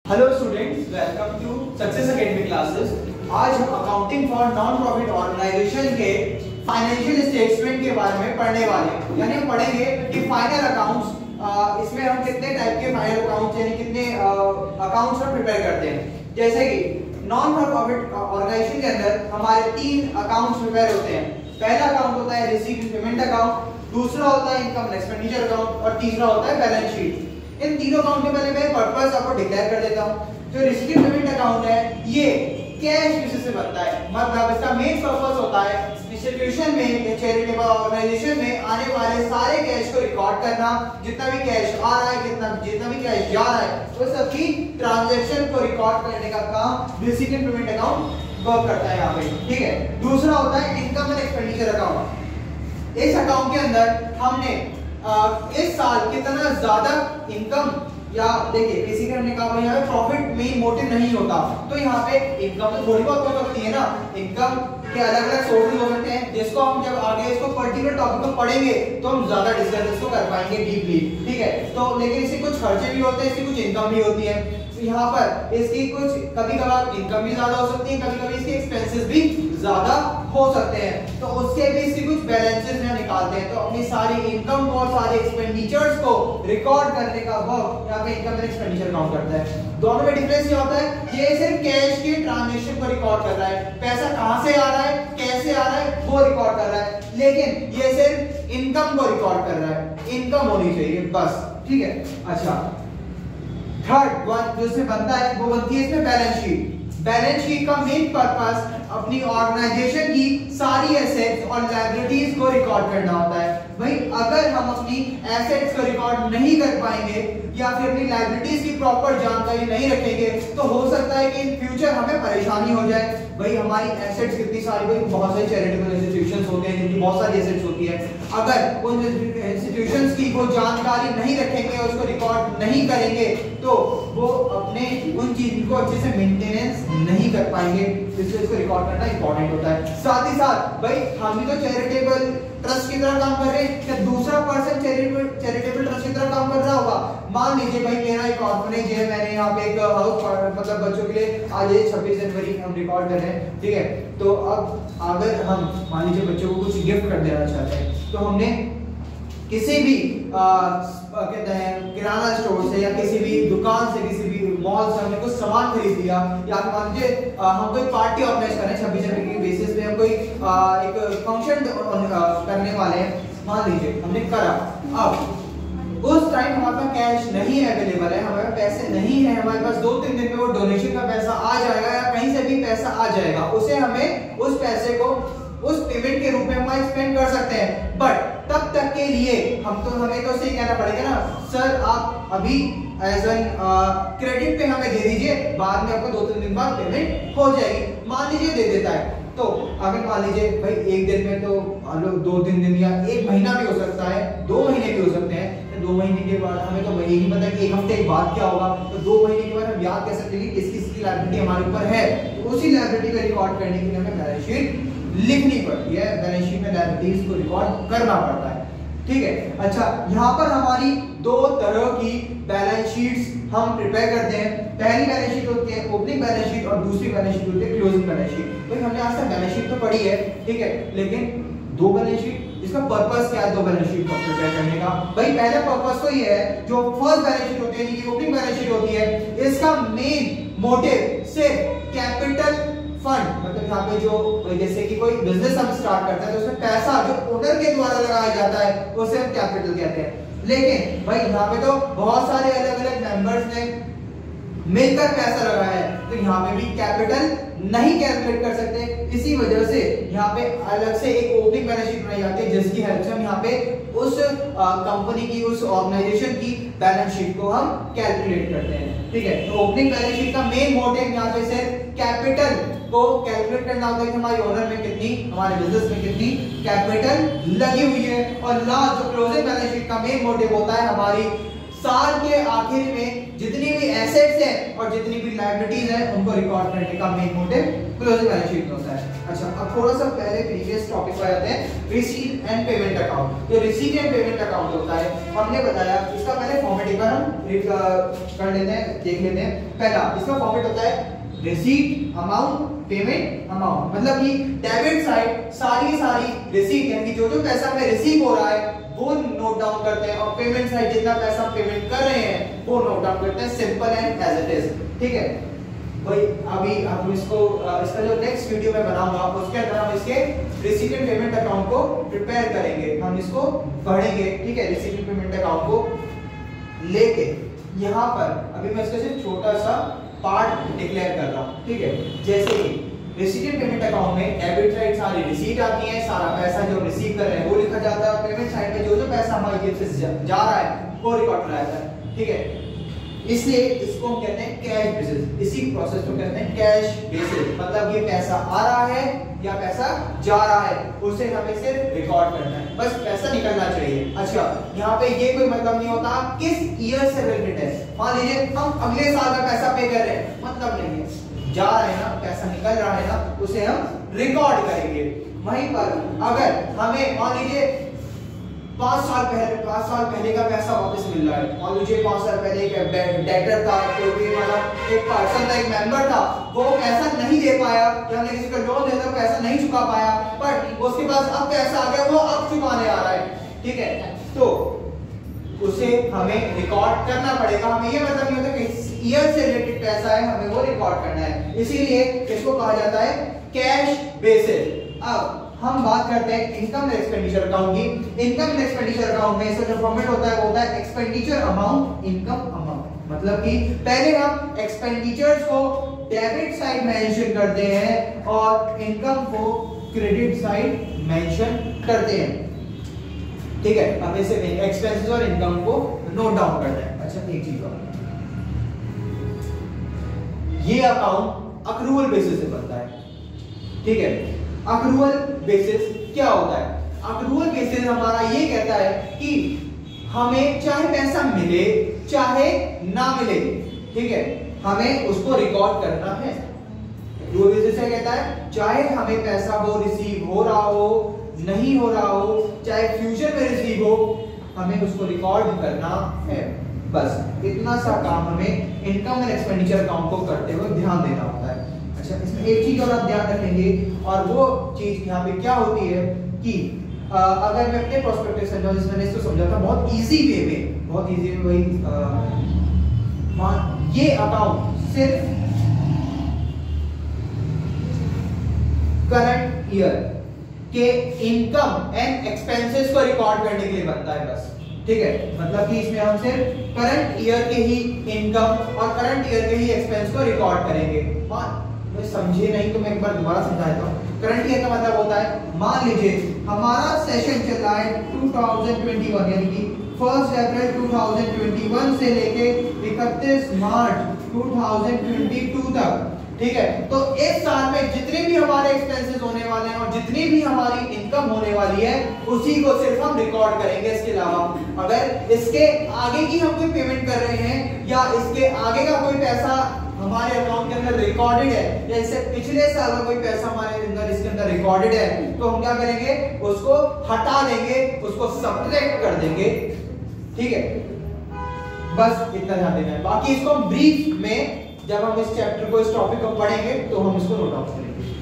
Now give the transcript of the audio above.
Hello students, welcome to success academy classes. आज हम accounting for non profit organisation के financial statement के बारे में पढ़ने वाले हैं। यानी हम पढ़ेंगे कि फाइनल अकाउंट्स, इसमें हम कितने टाइप के फाइनल अकाउंट्स यानी कितने अकाउंट्स हम प्रिपेयर करते हैं। जैसे कि नॉन प्रॉफिट ऑर्गेनाइजेशन के अंदर हमारे 3 अकाउंट्स प्रिपेयर होते हैं। पहला अकाउंट होता है रिसीव्ड पेमेंट अकाउंट, दूसरा होता है इनकम एंड एक्सपेंडिचर अकाउंट और तीसरा होता है बैलेंस शीट। इन तीनों अकाउंट के पहले मैं पर्पस आपको डिक्लेयर कर देता हूं। जो रिसीव्ड पेमेंट अकाउंट है ये कैश बेसिस से बनता है, मतलब इसका मेन पर्पस होता है इंस्टीट्यूशन में या चैरिटेबल ऑर्गेनाइजेशन में आने वाले सारे कैश को रिकॉर्ड करना। जितना भी कैश आ रहा है, जितना भी कैश जा रहा है, वो सबकी ट्रांजैक्शन को रिकॉर्ड करने का काम रिसीव्ड पेमेंट अकाउंट वर्क करता है यहाँ पे। ठीक है। दूसरा होता है इनकम एंड एक्सपेंडिचर अकाउंट। इस अकाउंट के अंदर हमने इस साल कितना ज्यादा इनकम, या देखिए बेसिकली हमने कहा यहाँ पे प्रॉफिट मेन मोटिव नहीं होता, तो यहाँ पे इनकम तो थोड़ी बहुत हो सकती है ना। इनकम के अलग अलग सोर्सेज हो सकते हैं, जिसको हम जब आगे इसको पर्टिकुलर टॉपिक को पढ़ेंगे तो हम ज्यादा डिस्कस इसको कर पाएंगे डीपली। ठीक है। तो लेकिन इससे कुछ खर्चे भी होते हैं, इसकी कुछ इनकम भी होती है। तो यहाँ पर इसकी कुछ कभी कभार इनकम भी ज्यादा हो सकती है, कभी कभी इसके एक्सपेंसेस भी ज्यादा हो सकते हैं, तो उसके भी इसकी कुछ बैलेंसेस यहाँ निकालते हैं। तो अपनी सारी इनकम और सारे एक्सपेंडिचर्स को रिकॉर्ड करने का वर्क यहाँ पे इनकम एंड एक्सपेंडिचर काउंट करता है। दोनों में डिफरेंस क्या होता है, ये सिर्फ कैश की ट्रांजैक्शन को रिकॉर्ड कर रहा है, पैसा कहां से आ रहा है, कैसे आ रहा है वो रिकॉर्ड कर रहा है, लेकिन ये सिर्फ इनकम को रिकॉर्ड कर रहा है। इनकम होनी चाहिए बस। ठीक है। अच्छा, थर्ड वन जो से बनता है वो बनती है इसमें बैलेंस शीट। बैलेंस शीट का मेन पर्पस अपनी ऑर्गेनाइजेशन की सारी एसेट्स और लायबिलिटीज को रिकॉर्ड करना होता है। भाई अगर हम अपनी एसेट्स को रिकॉर्ड नहीं कर पाएंगे या फिर अपनी लायबिलिटीज की प्रॉपर जानकारी नहीं रखेंगे तो हो सकता है कि इन फ्यूचर हमें परेशानी हो जाए। भाई हमारी एसेट्स कितनी सारी, भाई बहुत सारे चैरिटेबल इंस्टीट्यूशंस होते हैं जिनकी बहुत सारी एसेट्स होती है। अगर उन इंस्टीट्यूशंस की वो जानकारी नहीं रखेंगे और उसको रिकॉर्ड नहीं करेंगे तो वो अपने उन चीज को अच्छे से मेंटेनेंस नहीं कर पाएंगे, इसलिए इसको रिकॉर्ड करना इंपॉर्टेंट होता है। साथ ही साथ भाई हम भी तो चैरिटेबल ट्रस्ट की तरह काम कर रहे हैं, क्या दूसरा पर्सन चैरिटेबल ट्रस्ट की तरह काम कर रहा होगा? मान लीजिए भाई मेरा एक ऑर्फनेज है, मैंने यहाँ पे एक हाउस मतलब बच्चों के लिए आज 26 जनवरी हम रिकॉर्ड कर रहे हैं। ठीक है। तो अब अगर हम मान लीजिए बच्चों को कुछ गिफ्ट कर देना चाहते हैं, तो हमने किसी भी कहते हैं किराना स्टोर से या किसी भी दुकान से, किसी भी मॉल से हमने कुछ सामान खरीद लिया, या मान लीजिए हम कोई पार्टी ऑर्गेनाइज कर रहे हैं 26 जनवरी के बेसिस पे, हम कोई एक फंक्शन करने वाले हैं, मान लीजिए हमने करा। अब उस टाइम हमारे पास कैश नहीं अवेलेबल है, हमारे पास पैसे नहीं है, हमारे पास 2-3 दिन में वो डोनेशन का पैसा आ जाएगा या कहीं से भी पैसा आ जाएगा, उसे हमें उस पैसे को उस पेमेंट के रूप में हम स्पेंड कर सकते हैं। बट तब तक के लिए हमें तो सही कहना पड़ेगा ना, सर आप अभी एज एन क्रेडिट पे हमें दे दीजिए, बाद में आपको 2-3 दिन बाद पेमेंट हो जाएगी। मान लीजिए दे देता है, तो अगर मान लीजिए भाई एक दिन में तो हम लोग 2-3 दिन या 1 महीना भी हो सकता है, 2 महीने भी हो सकते हैं। 2 महीने के बाद हमें तो ये नहीं पता कि 1 हफ्ते के बाद क्या होगा, तो 2 महीने के बाद हम याद कर सकते हैं कि किस की लायबिलिटी हमारे ऊपर है, तो उसी लायबिलिटी को रिकॉर्ड करने के लिए हमें बैलेंस शीट लिखनी पड़ती है। बैलेंस शीट में लायबिलिटीज को रिकॉर्ड करना पड़ता है। ठीक है। अच्छा, यहाँ पर हमारी 2 तरह की बैलेंस शीट्स हम प्रिपेयर करते हैं। पहली बैलेंस शीट होती है ओपनिंग बैलेंस शीट और दूसरी बैलेंस शीट होती है क्लोजिंग बैलेंस शीट। तो हमने आज तक बैलेंस शीट तो पढ़ी है, ठीक है, लेकिन 2 बैलेंस शीट, इसका पर्पस क्या है 2 बैलेंस शीट को प्रिपेयर करने का? भाई पहला पर्पस तो ये है, जो फर्स्ट बैलेंस शीट होती है ये ओपनिंग बैलेंस शीट होती है, इसका मेन मोटिव सिर्फ कैपिटल फंड, मतलब यहाँ पे जो जैसे कि कोई बिजनेस हम स्टार्ट करते हैं तो उसमें पैसा जो ओनर के द्वारा लगाया जाता है उसे हम कैपिटल कहते हैं। लेकिन भाई यहाँ पे तो बहुत सारे अलग अलग मेंबर्स ने मिलकर पैसा लगाया है, तो यहाँ पे भी कैपिटल नहीं कैलकुलेट कर सकते। इसी वजह से यहाँ पे अलग से एक ओपनिंग बैलेंस शीट बनाई जाती है, जिसकी हेल्प से हम यहाँ पे उस कंपनी की, उस ऑर्गेनाइजेशन की बैलेंस शीट को हम कैलकुलेट करते हैं। ठीक है। तो ओपनिंग बैलेंस शीट का मेन मोटिव यहाँ पे सिर्फ कैपिटल को कैलकुलेट करना होता है कि हमारे ओनर में कितनी, हमारे बिजनेस में कितनी कैपिटल लगी हुई है। और लास्ट जो क्लोजिंग बैलेंस शीट का मेन मोटिव होता है हमारी साल के आखिर में जितनी भी एसेट्स हैं और जितनी भी लायबिलिटीज हैं उनको रिकॉर्ड करने का main motive closing balance sheet में होता है। अच्छा, अब थोड़ा सा पहले प्रीवियस टॉपिक पर आते हैं, रिसीट एंड पेमेंट अकाउंट। जो रिसीट एंड पेमेंट अकाउंट होता है, हमने बताया इसका पहले फॉर्मेट एक बार हम कर लेते हैं, देख लेते हैं। पहला इसका फॉर्मेट होता है रिसीट अमाउंट, पेमेंट अमाउंट। मतलब कि डेबिट साइड सारी रिसीट यानी जो पैसा हमें रिसीव हो रहा है वो नोट डाउन करते हैं, और पेमेंट साइड जितना पैसा हम पेमेंट कर रहे हैं वो नोट डाउन करते हैं, simple and as it is. ठीक है भाई, अभी हम इसको इसका जो नेक्स्ट वीडियो में बनाऊंगा उसके अंदर हम इसके रिसीट एंड पेमेंट अकाउंट को प्रिपेयर करेंगे, हम इसको पढ़ेंगे। ठीक है, रिसीट एंड पेमेंट अकाउंट को लेके यहाँ पर अभी मैं इसका सिर्फ छोटा सा पार्ट डिक्लेयर कर रहा हूँ। ठीक है, जैसे कि रिसीट एंड पेमेंट अकाउंट में डेबिट साइड सारी रिसीट आती है, सारा पैसा जो रिसीव कर रहे हैं वो लिखा जाता है, पेमेंट साइड पे जो पैसा हमारी जेब से जा रहा है वो रिकॉर्ड करा जाता है। ठीक है, इसलिए इसको हम कहते हैं कैश बेसिस, इसी प्रोसेस को कहते हैं कैश बेसिस। मतलब ये पैसा आ रहा है या पैसा जा रहा है उसे हमें सिर्फ रिकॉर्ड करना है, बस पैसा निकलना चाहिए। अच्छा, यहाँ पे ये कोई मतलब नहीं होता किस ईयर से रिलेटेड है। मान लीजिए हम अगले साल का पैसा पे कर रहे हैं, मतलब नहीं है, जा रहा है ना, पैसा निकल रहा है ना, उसे हम रिकॉर्ड करेंगे। वहीं पर अगर हमें मान लीजिए 5 साल पहले का पैसा वापस मिल रहा है, मान लीजिए 5 साल पहले एक डेटर था, कोई मतलब एक पर्सन था, एक मेंबर था, वो पैसा नहीं दे पाया या हमने किसी को लोन देकर पैसा नहीं चुका पाया, बट उसके पास अब पैसा आ गया, वो अब चुकाने आ रहा है। ठीक है, तो उसे हमें रिकॉर्ड करना पड़ेगा। हमें ये मतलब नहीं होता कि ईयर से रिलेटेड पैसा है, हमें वो रिकॉर्ड करना है, इसीलिए इसको कहा जाता है कैश बेसिस। अब हम बात करते हैं इनकम एंड एक्सपेंडिचर अकाउंट की। इनकम एंड एक्सपेंडिचर अकाउंट में इसका जो फॉर्मेट होता है वो होता है एक्सपेंडिचर अमाउंट, इनकम अमाउंट। मतलब कि पहले हम एक्सपेंडिचर्स को डेबिट साइड मेंशन करते हैं और इनकम को क्रेडिट साइड मेंशन करते हैं। ठीक है, अब इसे एक्सपेंसेस और इनकम को नोट डाउन करते हैं। अच्छा, एक चीज और, ये अकाउंट अक्रूवल बेसिस से बनता है। ठीक है, अक्रूवल बेसिस क्या होता है? अक्रूवल बेसिस हमारा ये कहता है कि हमें चाहे पैसा मिले चाहे ना मिले, ठीक है, हमें उसको रिकॉर्ड करना है। अक्रूवल बेसिस क्या कहता है? चाहे हमें पैसा वो रिसीव हो रहा हो, नहीं हो रहा हो, चाहे फ्यूचर में रिसीव हो, हमें उसको रिकॉर्ड करना है। बस इतना सा काम हमें इनकम एंड एक्सपेंडिचर अकाउंट को करते हुए ध्यान देना होता है। अच्छा, इसमें एक चीज और आप ध्यान रखेंगे, और वो चीज यहाँ पे क्या होती है कि अगर मैं अपने प्रोस्पेक्टिव समझाऊं, जिसमें मैंने इसको समझा था बहुत इजी वे में, बहुत इजी वे वही ये अकाउंट सिर्फ करंट ईयर के इनकम एंड एक्सपेंसेस को रिकॉर्ड करने के लिए बनता है बस। ठीक है, मतलब कि इसमें हम सिर्फ करंट ईयर के ही इनकम और करंट ईयर के ही एक्सपेंस को रिकॉर्ड करेंगे। समझे नहीं तो मैं एक बार दोबारा समझा देता हूं। करंट ईयर का मतलब होता है, मान लीजिए हमारा सेशन चल रहा है 2021 यानी कि 1 अप्रैल 2021 से लेके 31 मार्च 2022 तक। ठीक है, तो इस साल में जितने भी हमारे एक्सपेंसेस होने वाले हैं और जितनी भी हमारी इनकम होने वाली है उसी को सिर्फ हम रिकॉर्ड करेंगे। इसके अलावा अगर इसके आगे की हम कोई पेमेंट कर रहे हैं या इसके आगे का कोई पैसा हमारे अकाउंट के अंदर रिकॉर्डेड है या इससे पिछले साल का कोई पैसा हमारे अंदर इसके अंदर रिकॉर्डेड है, तो हम क्या करेंगे? उसको हटा देंगे, उसको सब्ट्रैक्ट कर देंगे। ठीक है, बस इतना ध्यान देना है। बाकी इसको हम ब्रीफ में जब हम इस चैप्टर को, इस टॉपिक को पढ़ेंगे तो हम इसको नोट डाउन करेंगे।